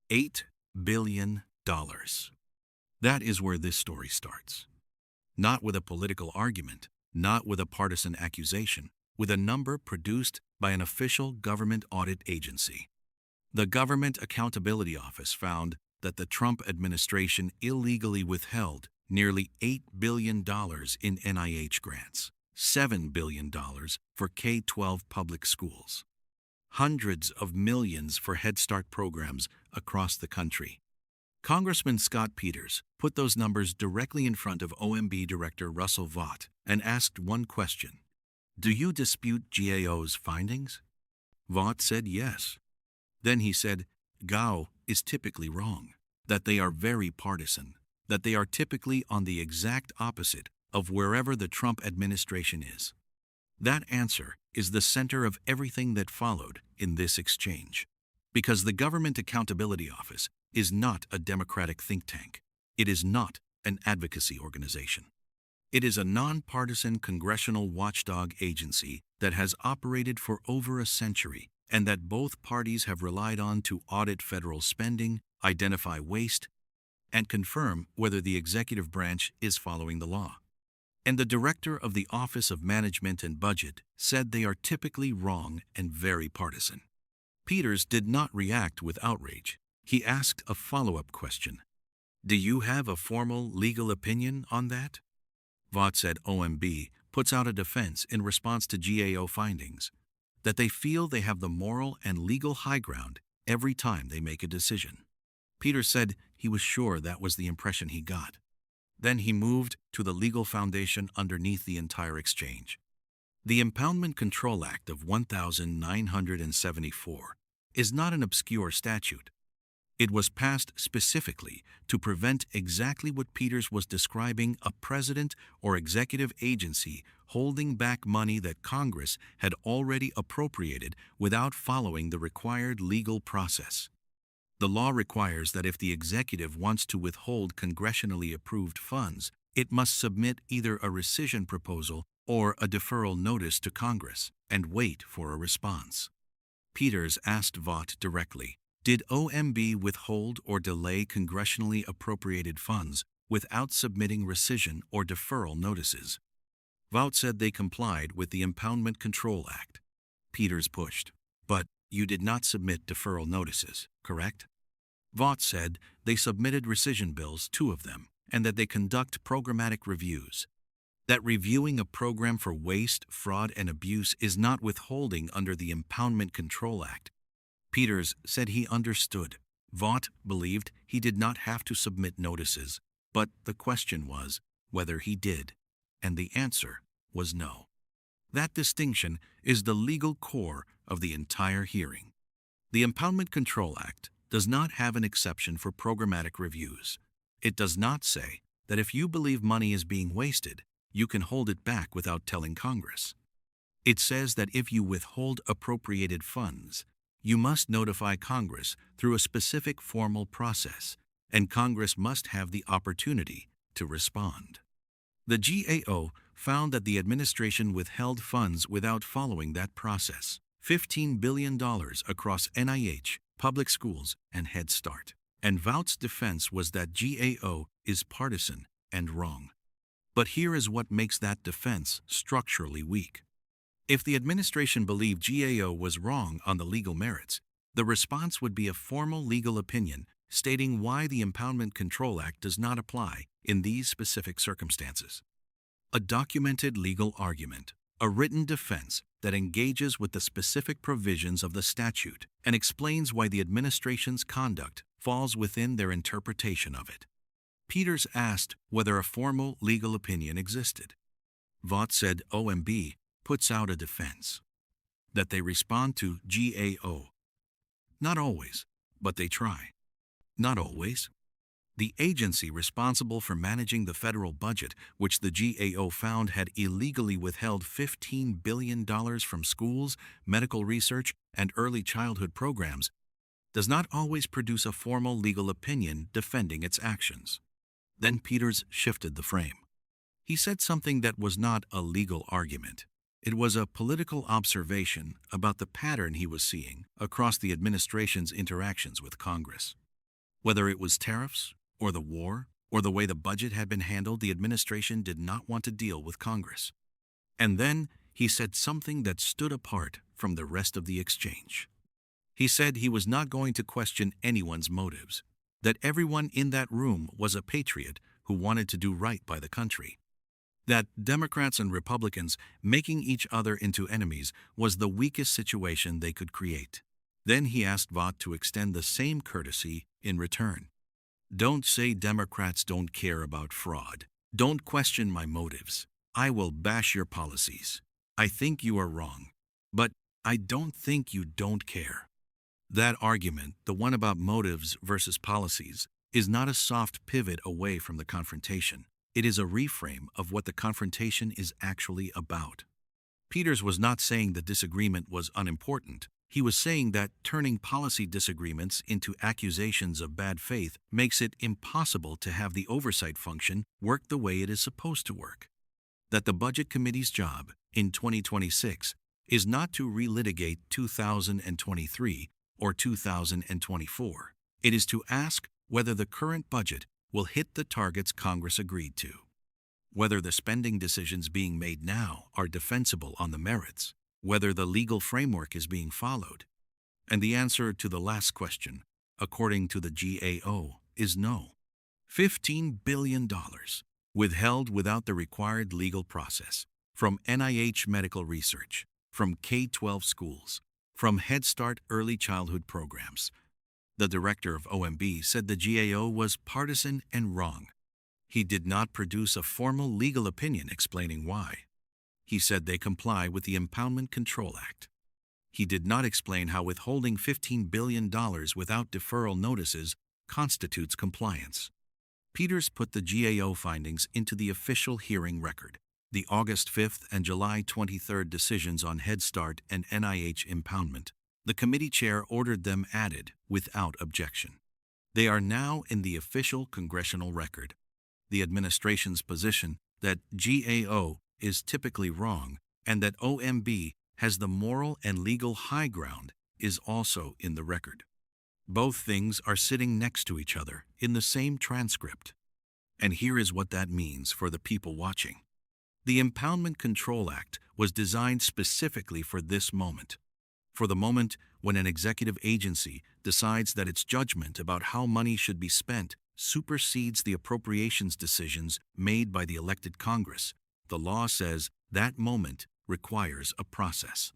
$8 billion. That is where this story starts. Not with a political argument, not with a partisan accusation, with a number produced by an official government audit agency. The Government Accountability Office found that the Trump administration illegally withheld nearly $8 billion in NIH grants, $7 billion for K-12 public schools, hundreds of millions for Head Start programs across the country. Congressman Scott Peters put those numbers directly in front of OMB Director Russell Vought and asked one question: "Do you dispute GAO's findings?" Vought said yes. Then he said, GAO is typically wrong, that they are very partisan, that they are typically on the exact opposite of wherever the Trump administration is. That answer is the center of everything that followed in this exchange, because the Government Accountability Office is not a Democratic think tank. It is not an advocacy organization. It is a nonpartisan congressional watchdog agency that has operated for over a century and that both parties have relied on to audit federal spending, identify waste, and confirm whether the executive branch is following the law. And the director of the Office of Management and Budget said they are typically wrong and very partisan. Peters did not react with outrage. He asked a follow-up question. "Do you have a formal legal opinion on that?" Vought said OMB puts out a defense in response to GAO findings, that they feel they have the moral and legal high ground every time they make a decision. Peters said he was sure that was the impression he got. Then he moved to the legal foundation underneath the entire exchange. The Impoundment Control Act of 1974 is not an obscure statute. It was passed specifically to prevent exactly what Peters was describing: a president or executive agency holding back money that Congress had already appropriated without following the required legal process. The law requires that if the executive wants to withhold congressionally approved funds, it must submit either a rescission proposal or a deferral notice to Congress and wait for a response. Peters asked Vought directly, did OMB withhold or delay congressionally appropriated funds without submitting rescission or deferral notices? Vought said they complied with the Impoundment Control Act. Peters pushed, "But you did not submit deferral notices, correct?" Vought said they submitted rescission bills, 2 of them, and that they conduct programmatic reviews. That reviewing a program for waste, fraud, and abuse is not withholding under the Impoundment Control Act. Peters said he understood. Vought believed he did not have to submit notices, but the question was whether he did, and the answer was no. That distinction is the legal core of the entire hearing. The Impoundment Control Act does not have an exception for programmatic reviews. It does not say that if you believe money is being wasted, you can hold it back without telling Congress. It says that if you withhold appropriated funds, you must notify Congress through a specific formal process, and Congress must have the opportunity to respond. The GAO found that the administration withheld funds without following that process, $15 billion across NIH, public schools, and Head Start. And Vought's defense was that GAO is partisan and wrong. But here is what makes that defense structurally weak. If the administration believed GAO was wrong on the legal merits, the response would be a formal legal opinion stating why the Impoundment Control Act does not apply in these specific circumstances. A documented legal argument, a written defense that engages with the specific provisions of the statute and explains why the administration's conduct falls within their interpretation of it. Peters asked whether a formal legal opinion existed. Vought said OMB puts out a defense, that they respond to GAO. Not always, but they try. Not always. The agency responsible for managing the federal budget, which the GAO found had illegally withheld $15 billion from schools, medical research, and early childhood programs, does not always produce a formal legal opinion defending its actions. Then Peters shifted the frame. He said something that was not a legal argument. It was a political observation about the pattern he was seeing across the administration's interactions with Congress. Whether it was tariffs, or the war, or the way the budget had been handled, the administration did not want to deal with Congress. And then he said something that stood apart from the rest of the exchange. He said he was not going to question anyone's motives, that everyone in that room was a patriot who wanted to do right by the country, that Democrats and Republicans making each other into enemies was the weakest situation they could create. Then he asked Vought to extend the same courtesy in return. Don't say Democrats don't care about fraud. Don't question my motives. I will bash your policies. I think you are wrong. But I don't think you don't care. That argument, the one about motives versus policies, is not a soft pivot away from the confrontation. It is a reframe of what the confrontation is actually about. Peters was not saying the disagreement was unimportant. He was saying that turning policy disagreements into accusations of bad faith makes it impossible to have the oversight function work the way it is supposed to work. That the Budget Committee's job in 2026 is not to relitigate 2023 or 2024. It is to ask whether the current budget will hit the targets Congress agreed to, whether the spending decisions being made now are defensible on the merits, whether the legal framework is being followed. And the answer to the last question, according to the GAO, is no. $15 billion withheld without the required legal process, from NIH medical research, from K-12 schools, from Head Start early childhood programs. The director of OMB said the GAO was partisan and wrong. He did not produce a formal legal opinion explaining why. He said they comply with the Impoundment Control Act. He did not explain how withholding $15 billion without deferral notices constitutes compliance. Peters put the GAO findings into the official hearing record. The August 5th and July 23rd decisions on Head Start and NIH impoundment. The committee chair ordered them added without objection. They are now in the official congressional record. The administration's position that GAO is typically wrong and that OMB has the moral and legal high ground is also in the record. Both things are sitting next to each other in the same transcript. And here is what that means for the people watching. The Impoundment Control Act was designed specifically for this moment. For the moment when an executive agency decides that its judgment about how money should be spent supersedes the appropriations decisions made by the elected Congress, the law says that moment requires a process.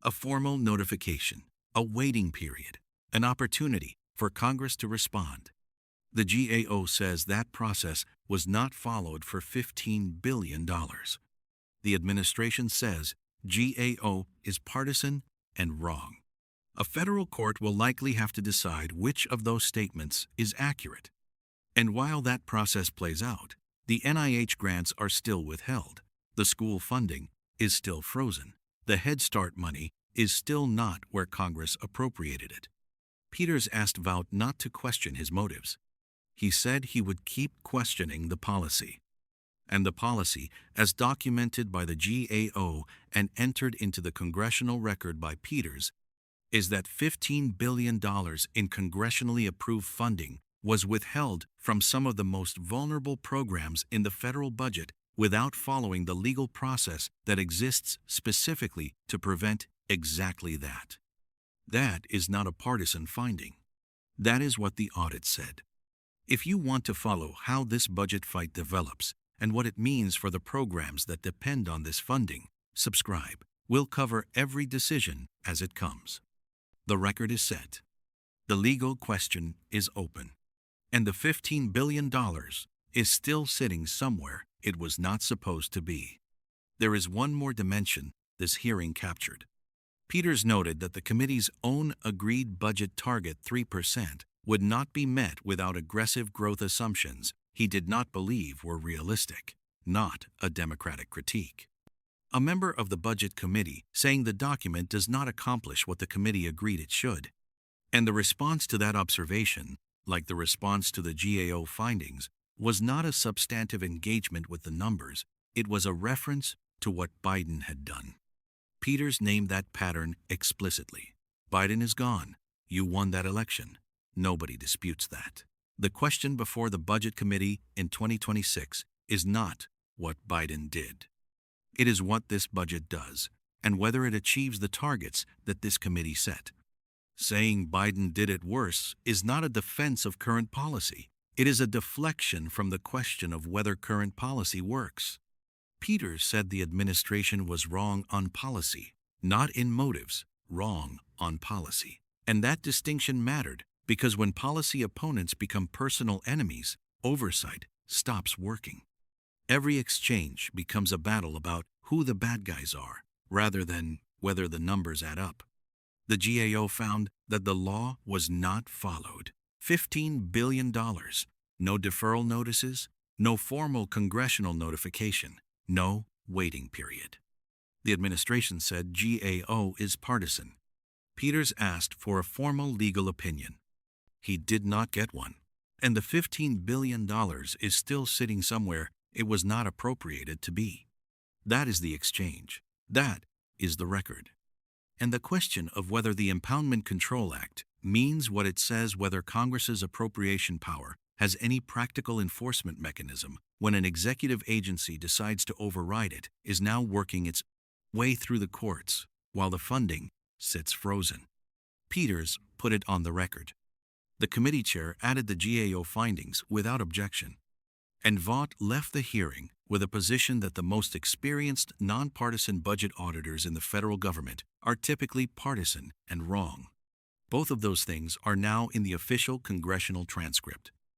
A formal notification, a waiting period, an opportunity for Congress to respond. The GAO says that process was not followed for $15 billion. The administration says GAO is partisan and wrong. A federal court will likely have to decide which of those statements is accurate. And while that process plays out, the NIH grants are still withheld. The school funding is still frozen. The Head Start money is still not where Congress appropriated it. Peters asked Vought not to question his motives. He said he would keep questioning the policy. And the policy, as documented by the GAO and entered into the congressional record by Peters, is that $15 billion in congressionally approved funding was withheld from some of the most vulnerable programs in the federal budget without following the legal process that exists specifically to prevent exactly that. That is not a partisan finding. That is what the audit said. If you want to follow how this budget fight develops and what it means for the programs that depend on this funding, subscribe. We'll cover every decision as it comes. The record is set. The legal question is open. And the $15 billion is still sitting somewhere it was not supposed to be. There is one more dimension this hearing captured. Peters noted that the committee's own agreed budget target 3% would not be met without aggressive growth assumptions he did not believe were realistic, not a Democratic critique. A member of the Budget Committee saying the document does not accomplish what the committee agreed it should. And the response to that observation, like the response to the GAO findings, was not a substantive engagement with the numbers, it was a reference to what Biden had done. Peters named that pattern explicitly. Biden is gone. You won that election. Nobody disputes that. The question before the Budget Committee in 2026 is not what Biden did. It is what this budget does, and whether it achieves the targets that this committee set. Saying Biden did it worse is not a defense of current policy. It is a deflection from the question of whether current policy works. Peters said the administration was wrong on policy, not in motives, wrong on policy. And that distinction mattered because when policy opponents become personal enemies, oversight stops working. Every exchange becomes a battle about who the bad guys are, rather than whether the numbers add up. The GAO found that the law was not followed. $15 billion, no deferral notices, no formal congressional notification, no waiting period. The administration said GAO is partisan. Peters asked for a formal legal opinion. He did not get one, and the $15 billion is still sitting somewhere it was not appropriated to be. That is the exchange. That is the record. And the question of whether the Impoundment Control Act means what it says, whether Congress's appropriation power has any practical enforcement mechanism when an executive agency decides to override it, is now working its way through the courts while the funding sits frozen. Peters put it on the record. The committee chair added the GAO findings without objection, and Vought left the hearing with a position that the most experienced nonpartisan budget auditors in the federal government are typically partisan and wrong. Both of those things are now in the official congressional transcript.